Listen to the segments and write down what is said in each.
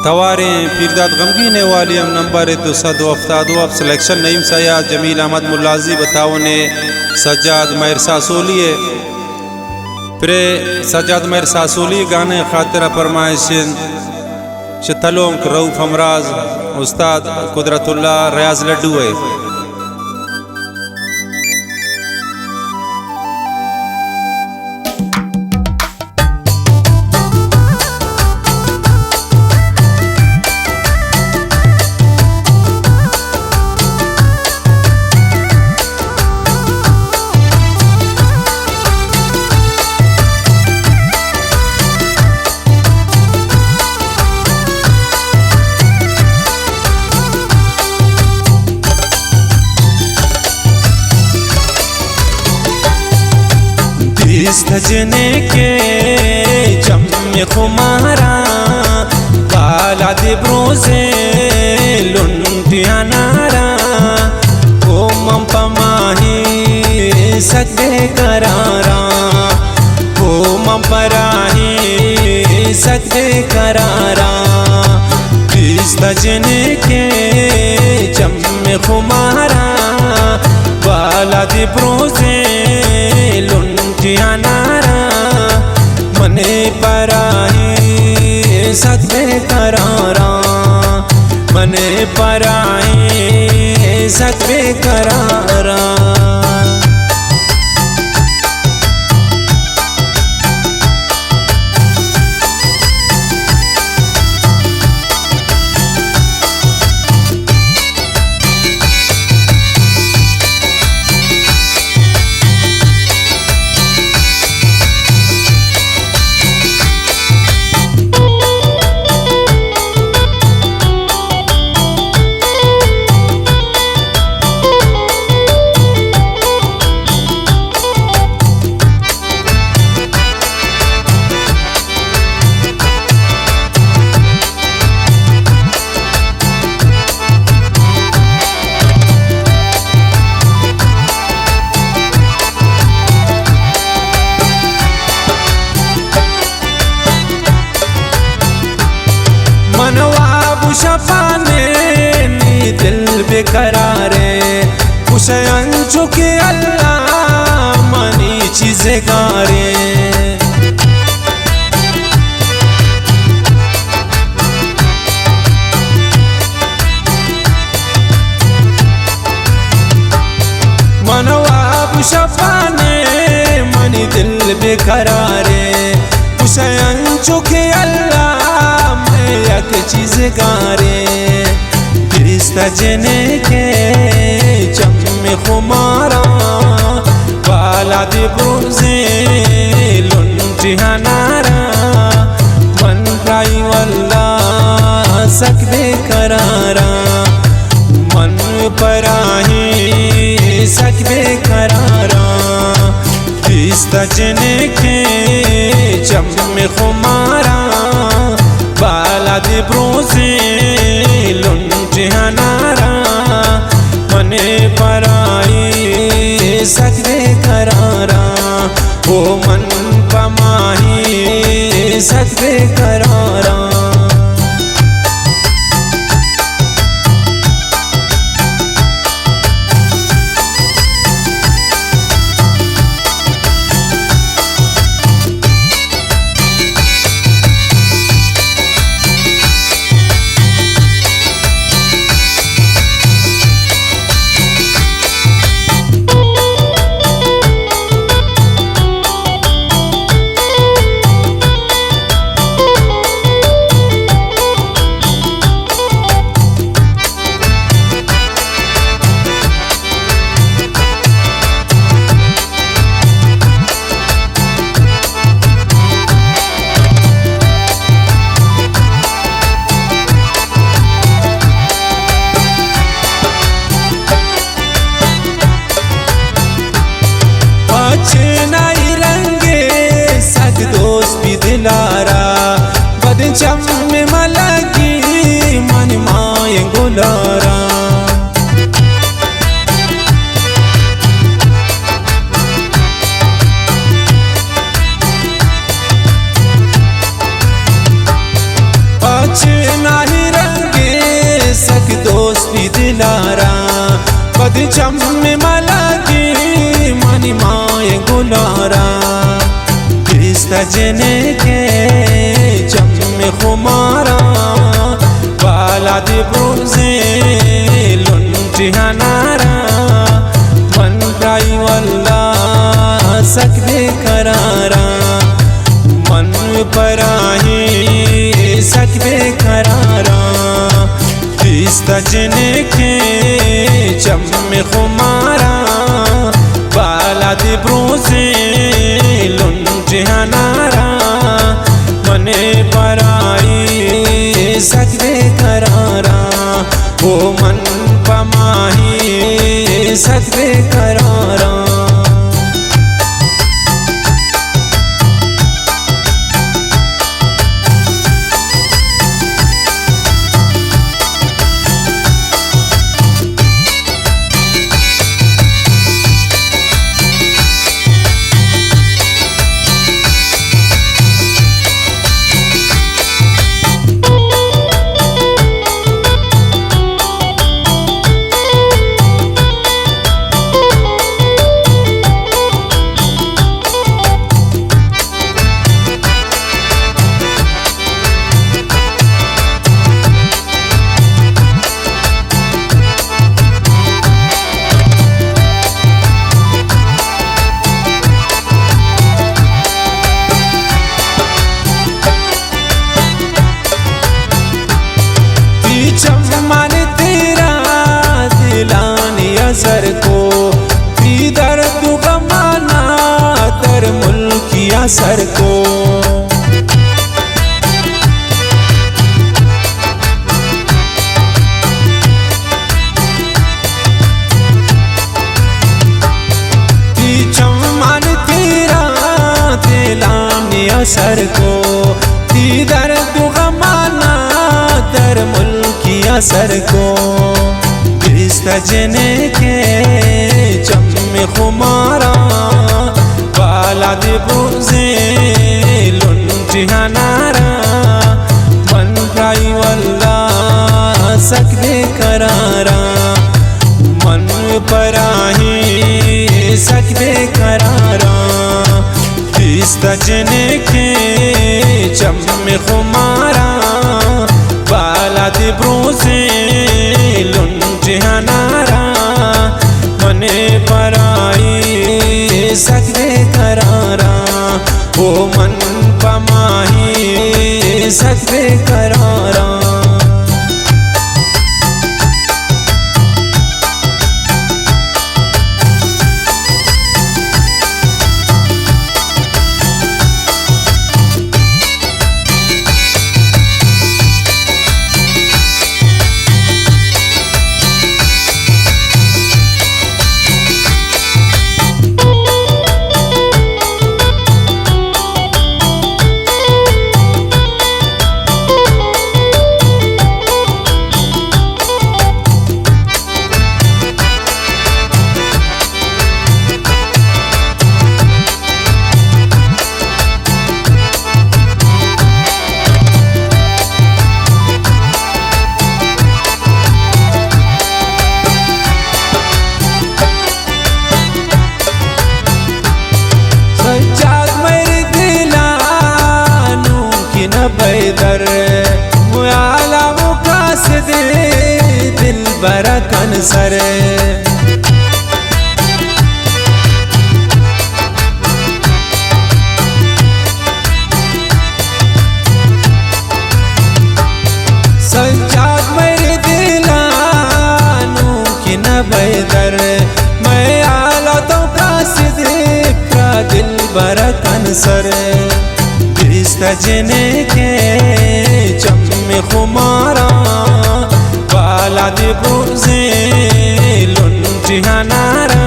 तवारे पीरदाद गमगीन volume number 272 अब selection Naeem सयाद Jameel Ahmad मुलाजी बताओने Sajjad महर सासोलिए pray Sajjad महर सासोली गाने खातिर फरमाइशिन शतलोंक रऊफ हमराज उस्ताद कुदरतुल्लाह रियाज लड्डू है। सजने के जम्मे खुमारा काला दिब्रोजे लुंटिया नारा ओ मम्पमाही सदे करारा ओ मम्पराही सदे करारा। सजने के जम्मे खुमारा काला दिब्रोजे नारा मने पराही सदे करारा मने पराही सदे करारा। मनवाबु शफाने नी दिल बेकरारे खुशयन चुके अल्लाह मनी चीज़ें गारे। मनवाबु शफाने मनी दिल बेकरारे खुशयन चुके अल्लाह एक चीज गारे। सजने के जम्मे खुमारा काला दिब्रोजे लुंटिया नारा मन राई वल्लाह सकदे करारा मन पराही सकदे करारा। सजने के जम्मे खुमारा काला दिब्रोजे लुंटिया नारा मने पराई सकदे करारा ओ मन पमाही सकदे करारा। दिलारा बदन चम में मलगी मन माए गुलारा। नाही रंगे सक दोस्ती दिलारा पद चम में मला की मनी माए गुलारा सजने के चम में खुमारा बाला दे ब्रोजे लुंटिहानारा मन प्राई वल्ला सकदे करारा मन पराही सकदे करारा सजने के चम में खुमारा बाला दे ब्रोजे लुंटिहानारा मने पराई सकदे करारा वो मन पमाही सकदे करारा चमन तेरा दिलानी असर को दर तू गमाना तर मुल्की असर को चमन तेरा दिलानी असर को दर तू गमाना तर मुल्की असर को सजने के चम में खुमारा बाला दे ब्रोजे लुंटिहानारा मन प्राई वल्ला सकदे करारा मन पराही सकदे करारा सजने के चम में खुमारा बाला दे ब्रोजे लुंटिहानारा मने पराई सकदे करारा वो मन पमाही सकदे करारा बैदर मुआला मुकास दे दिल बरकन सर सज्जाद मेरे दिलानू की न बैदर मैं आला तो कास दे दिल बरकन सर सजने के चम में खुमारा बाला दे ब्रोजे लुंटिहानारा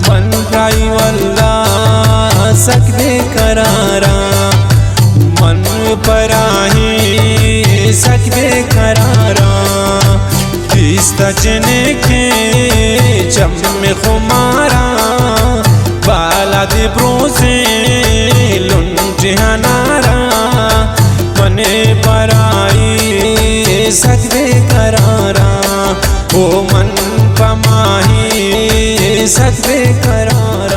मन प्राई वल्ला सकदे करारा मन पराही सकदे करारा सजने के चम में खुमारा बाला दे ब्रोजे लुंटिहानारा मने पराई सकदे करारा ओ मन पमाही सकदे करारा।